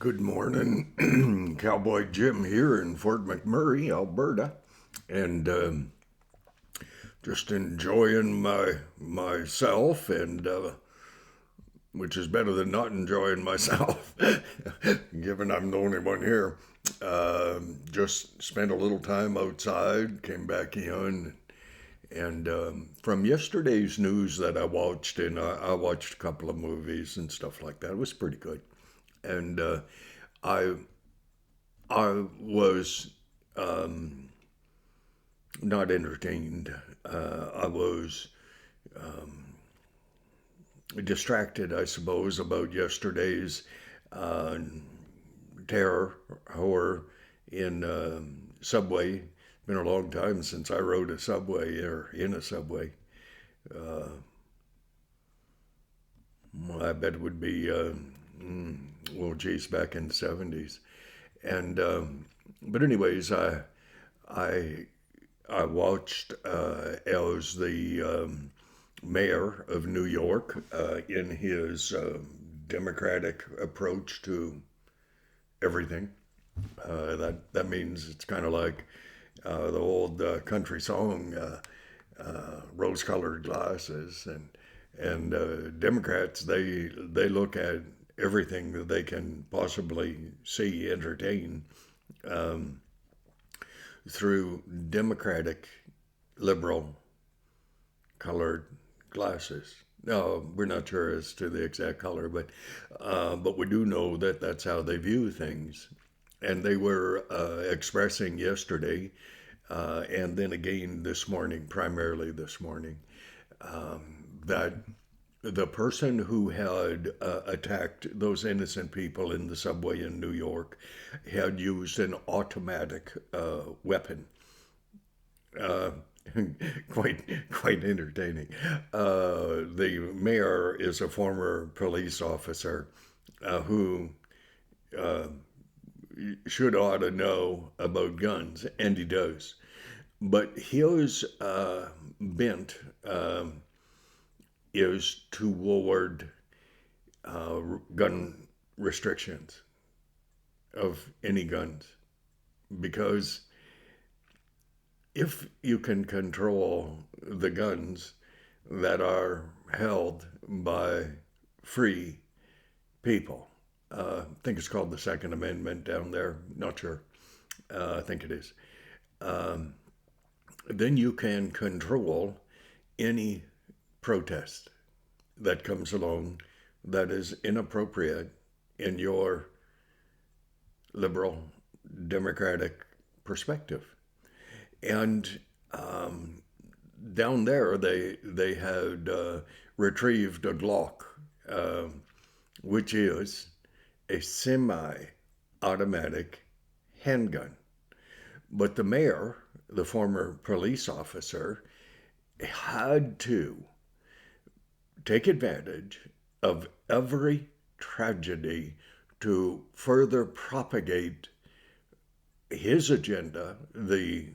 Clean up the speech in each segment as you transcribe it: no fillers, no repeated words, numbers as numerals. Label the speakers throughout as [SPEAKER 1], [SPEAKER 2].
[SPEAKER 1] Good morning, Cowboy Jim here in Fort McMurray, Alberta, and just enjoying myself, and which is better than not enjoying myself, given I'm the only one here. Just spent a little time outside, came back in, and from yesterday's news that I watched, and I watched a couple of movies and stuff like that. It was pretty good, and I I was not entertained. I was distracted, I suppose, about yesterday's uh, terror horror in subway. Been a long time since I rode a subway or in a subway. I bet it would be, well, geez, back in the 70s. And but anyways, I I watched as the mayor of New York, in his democratic approach to everything. That means it's kind of like the old country song, "Rose-colored glasses," and Democrats they look at everything that they can possibly see, entertain, through democratic, liberal colored glasses. No, we're not sure as to the exact color, but we do know that that's how they view things. And they were expressing yesterday, and then again this morning, primarily this morning, that the person who had attacked those innocent people in the subway in New York had used an automatic weapon. Uh, quite entertaining. The mayor is a former police officer who should ought to know about guns, and he does. But his bent is toward gun restrictions of any guns, because if you can control the guns that are held by free people, I think it's called the Second Amendment down there, not sure, I think it is, then you can control any protest that comes along that is inappropriate in your liberal democratic perspective. And down there, they had retrieved a Glock, uh, which is a semi-automatic handgun. But the mayor, the former police officer, had to take advantage of every tragedy to further propagate his agenda, the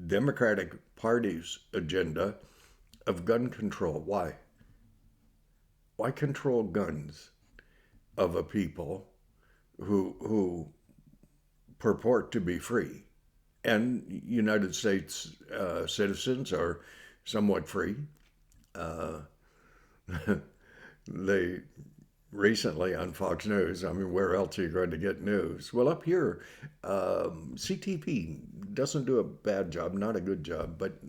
[SPEAKER 1] Democratic Party's agenda of gun control. Why? Why control guns of a people who purport to be free? And United States citizens are somewhat free. Uh, they recently on Fox News, I mean, where else are you going to get news? Well, up here, CTP doesn't do a bad job, not a good job, but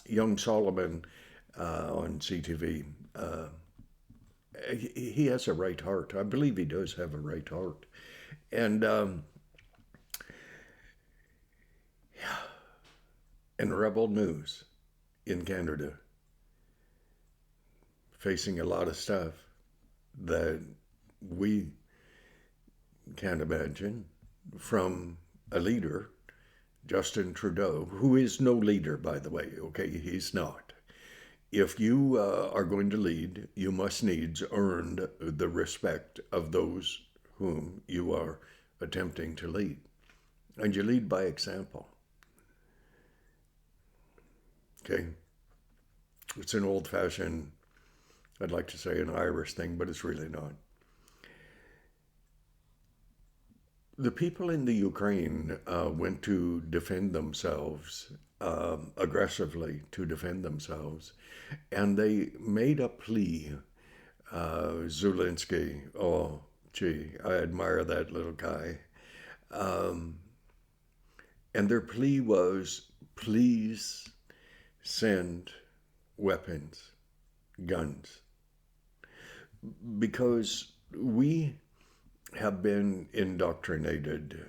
[SPEAKER 1] young Solomon on CTV, he has a right heart. I believe he does have a right heart. And in Rebel News in Canada, facing a lot of stuff that we can't imagine from a leader, Justin Trudeau, who is no leader, by the way. Okay, he's not. If you are going to lead, you must needs earn the respect of those whom you are attempting to lead. And you lead by example. Okay? It's an old fashioned, I'd like to say an Irish thing, but it's really not. The people in the Ukraine went to defend themselves, aggressively to defend themselves, and they made a plea. Zelensky, oh, gee, I admire that little guy. Um, and their plea was, please send weapons, guns, because we have been indoctrinated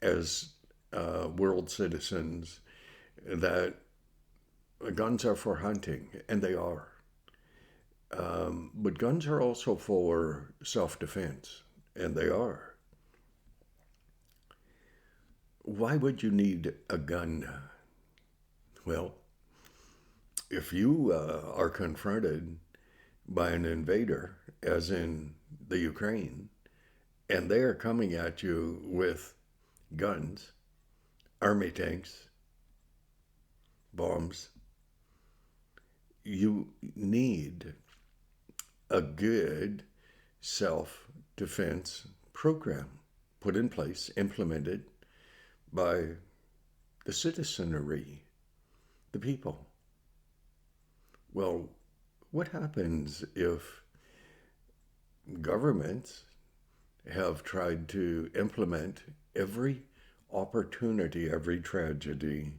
[SPEAKER 1] as world citizens that guns are for hunting, and they are. But guns are also for self defense, and they are. Why would you need a gun? Well, if you are confronted by an invader, as in the Ukraine, and they are coming at you with guns, army tanks, bombs, you need a good self defense program put in place, implemented by the citizenry, the people. Well, what happens if governments have tried to implement every opportunity, every tragedy,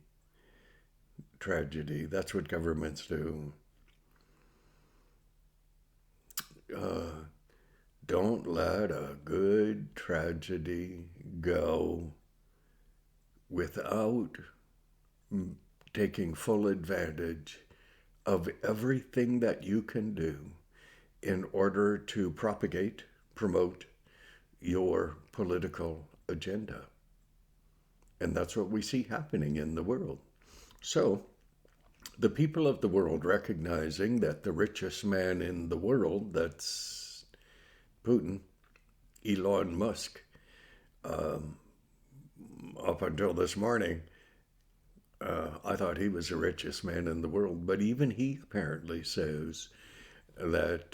[SPEAKER 1] that's what governments do. Uh, don't let a good tragedy go without taking full advantage of everything that you can do in order to propagate, promote your political agenda. And that's what we see happening in the world. So, the people of the world recognizing that the richest man in the world, that's Putin, Elon Musk, um, up until this morning, I thought he was the richest man in the world, but even he apparently says that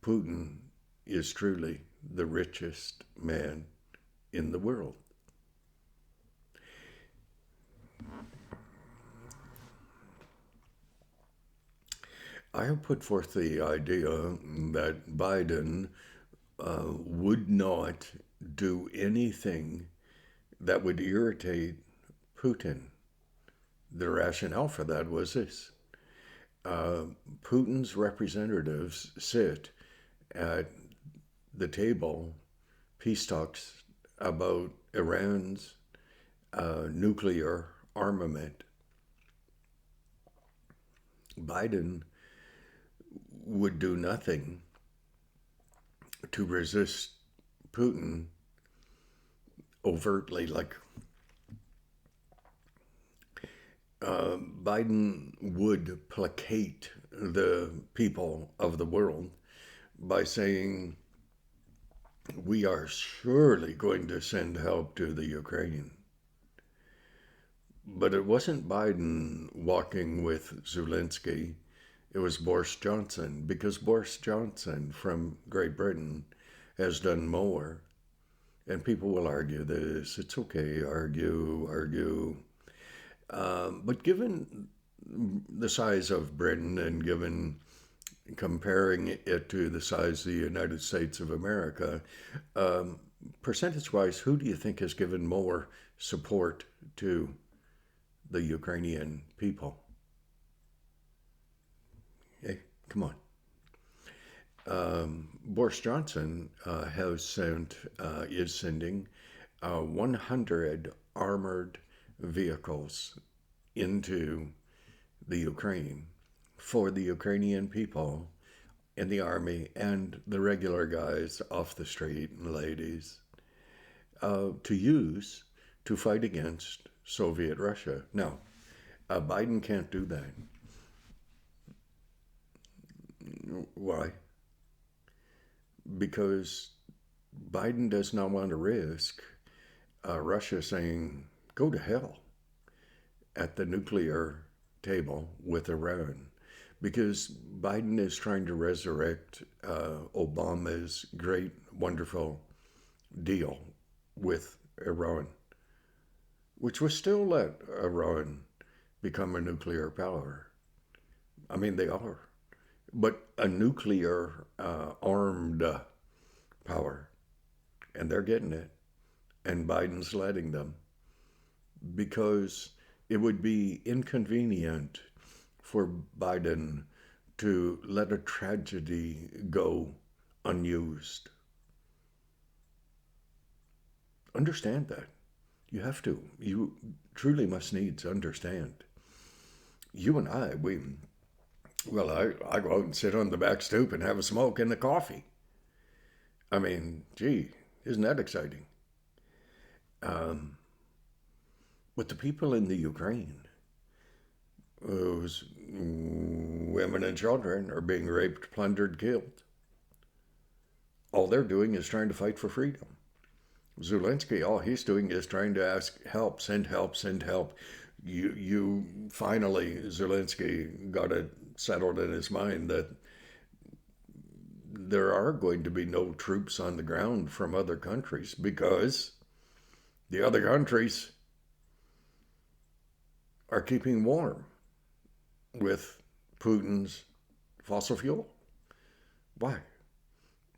[SPEAKER 1] Putin is truly the richest man in the world. I have put forth the idea that Biden would not do anything that would irritate Putin. The rationale for that was this: Putin's representatives sit at the table, peace talks about Iran's nuclear armament. Biden would do nothing to resist Putin overtly. Like Biden would placate the people of the world by saying, we are surely going to send help to the Ukraine. But it wasn't Biden walking with Zelensky. It was Boris Johnson, because Boris Johnson from Great Britain has done more. And people will argue this. It's okay, argue. But given the size of Britain and given comparing it to the size of the United States of America, percentage-wise, who do you think has given more support to the Ukrainian people? Hey, come on. Boris Johnson is sending 100 armored vehicles into the Ukraine for the Ukrainian people in the army and the regular guys off the street and ladies to use to fight against Soviet Russia. Now, Biden can't do that. Why? Because Biden does not want to risk Russia saying, go to hell at the nuclear table with Iran. Because Biden is trying to resurrect Obama's great wonderful deal with Iran, which was still let Iran become a nuclear power. I mean, they are, but a nuclear armed power, and they're getting it, and Biden's letting them because it would be inconvenient for Biden to let a tragedy go unused. Understand that. You have to. You truly must needs understand. You and I go out and sit on the back stoop and have a smoke and a coffee. I mean, gee, isn't that exciting? Um, but the people in the Ukraine, whose women and children are being raped, plundered, killed, all they're doing is trying to fight for freedom. Zelensky, all he's doing is trying to ask help, send help, send help. You finally, Zelensky got it settled in his mind that there are going to be no troops on the ground from other countries because the other countries are keeping warm with Putin's fossil fuel. Why?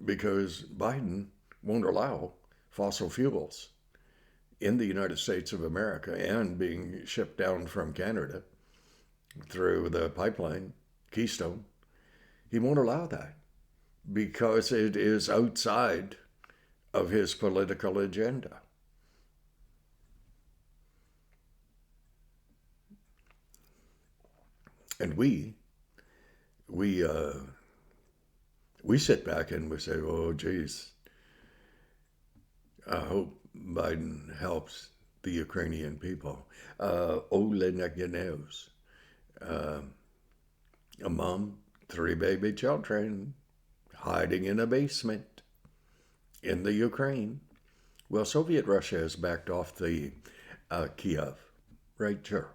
[SPEAKER 1] Because Biden won't allow fossil fuels in the United States of America and being shipped down from Canada through the pipeline, Keystone. He won't allow that because it is outside of his political agenda. And we sit back and we say, "Oh, geez, I hope Biden helps the Ukrainian people." Ole Netanyahu's a mom, 3 baby children, hiding in a basement in the Ukraine. Well, Soviet Russia has backed off the Kiev, right? Sure.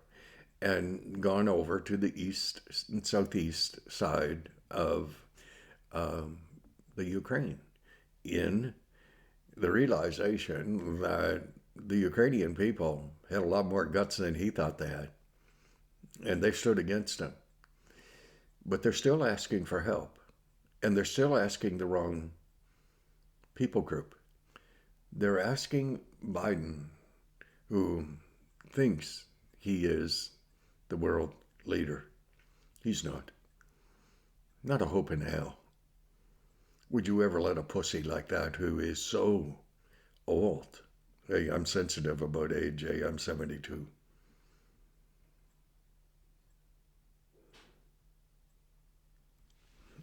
[SPEAKER 1] And gone over to the east and southeast side of the Ukraine in the realization that the Ukrainian people had a lot more guts than he thought they had. And they stood against him. But they're still asking for help. And they're still asking the wrong people group. They're asking Biden, who thinks he is the world leader. He's not. Not a hope in hell. Would you ever let a pussy like that who is so old? Hey, I'm sensitive about age. Hey, I'm 72.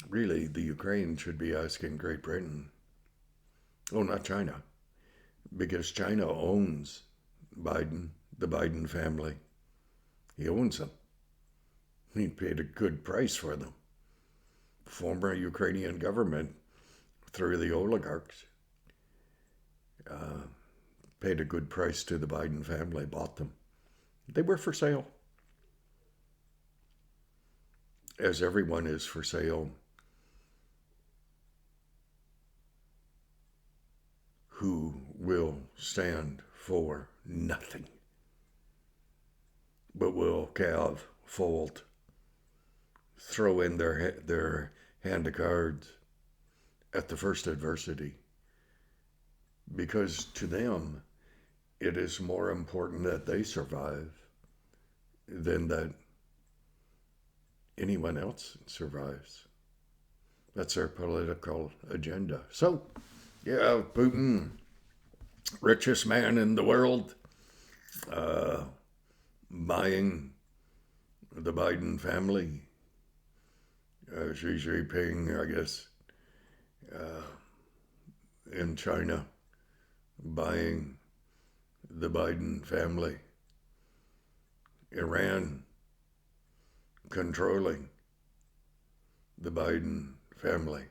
[SPEAKER 1] Really, the Ukraine should be asking Great Britain. Oh, not China. Because China owns Biden, the Biden family. He owns them. He paid a good price for them. Former Ukrainian government, through the oligarchs, paid a good price to the Biden family, bought them. They were for sale. As everyone is for sale who will stand for nothing, but will calve, fold, throw in their hand of cards at the first adversity. Because to them, it is more important that they survive than that anyone else survives. That's their political agenda. So, yeah, Putin, richest man in the world, buying the Biden family, Xi Jinping, I guess, in China, buying the Biden family, Iran controlling the Biden family,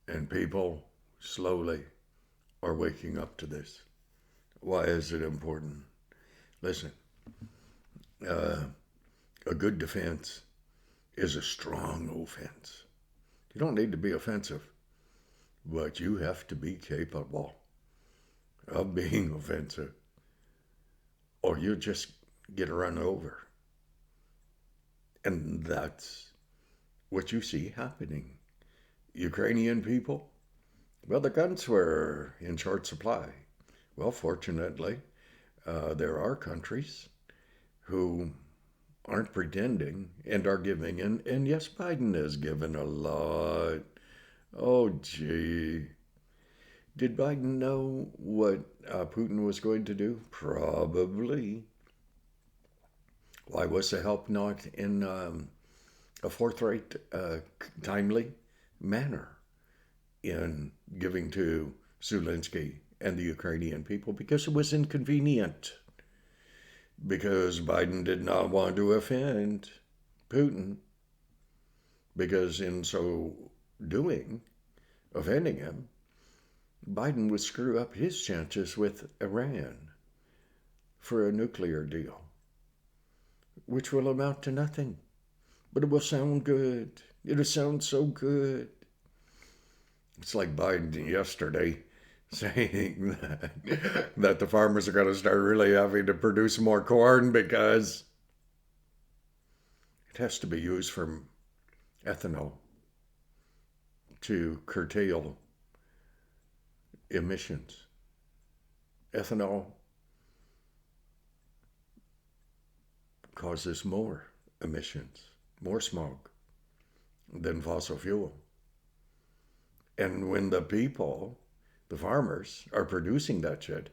[SPEAKER 1] and people slowly are waking up to this. Why is it important? Listen, a good defense is a strong offense. You don't need to be offensive. but you have to be capable of being offensive, or you just get run over. And that's what you see happening. Ukrainian people, well, the guns were in short supply. Well, fortunately, there are countries who aren't pretending and are giving. And yes, Biden has given a lot. Oh, gee. Did Biden know what Putin was going to do? Probably. Why was the help not in a forthright, timely manner in giving to Zelensky and the Ukrainian people? Because it was inconvenient. Because Biden did not want to offend Putin. Because in so doing, offending him, Biden would screw up his chances with Iran for a nuclear deal, which will amount to nothing. But it will sound good. It'll sound so good. It's like Biden yesterday saying that the farmers are going to start really having to produce more corn because it has to be used for ethanol to curtail emissions. Ethanol causes more emissions, more smog than fossil fuel. And when the people, the farmers, are producing that shit,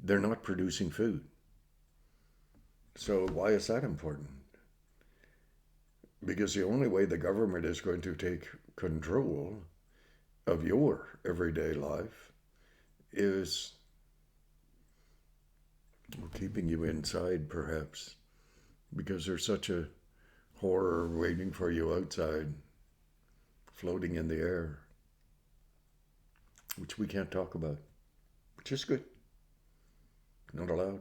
[SPEAKER 1] they're not producing food. So why is that important? Because the only way the government is going to take control of your everyday life is keeping you inside, perhaps, because there's such a horror waiting for you outside, floating in the air, which we can't talk about, which is good. Not allowed.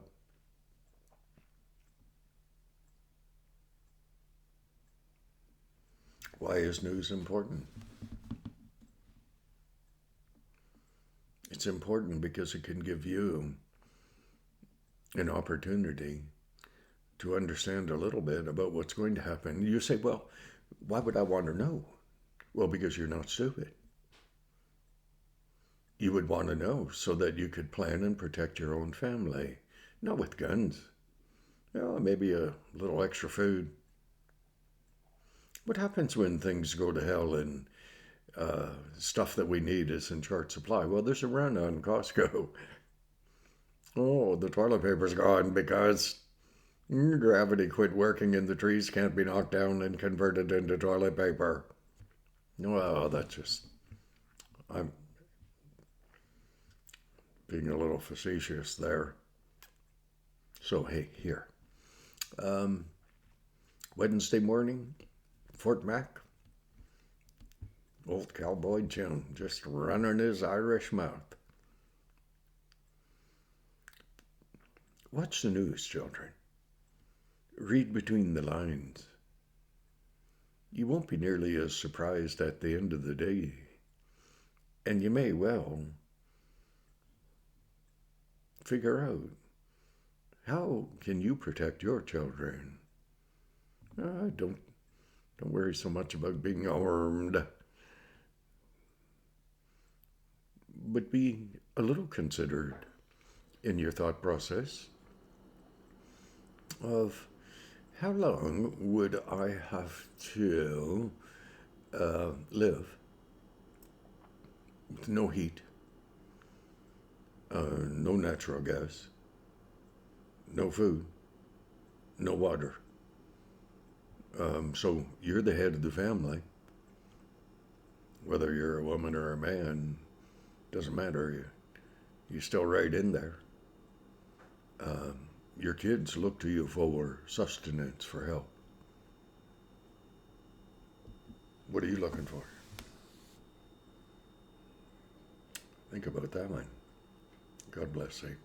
[SPEAKER 1] Why is news important? It's important because it can give you an opportunity to understand a little bit about what's going to happen. You say, well, why would I want to know? Well, because you're not stupid. You would want to know so that you could plan and protect your own family. Not with guns. Well, maybe a little extra food. What happens when things go to hell and stuff that we need is in short supply? Well, there's a run on Costco. Oh, the toilet paper's gone because gravity quit working and the trees can't be knocked down and converted into toilet paper. Well, that's just, I'm being a little facetious there. So, hey, here. Wednesday morning, Fort Mac, old cowboy Jim, just running his Irish mouth. Watch the news, children. Read between the lines. You won't be nearly as surprised at the end of the day. And you may well figure out, how can you protect your children? Don't worry so much about being armed, but be a little considered in your thought process of how long would I have to live with no heat, no natural gas, no food, no water. So you're the head of the family. Whether you're a woman or a man, doesn't matter. You're still right in there. Your kids look to you for sustenance, for help. What are you looking for? Think about that one. God bless you.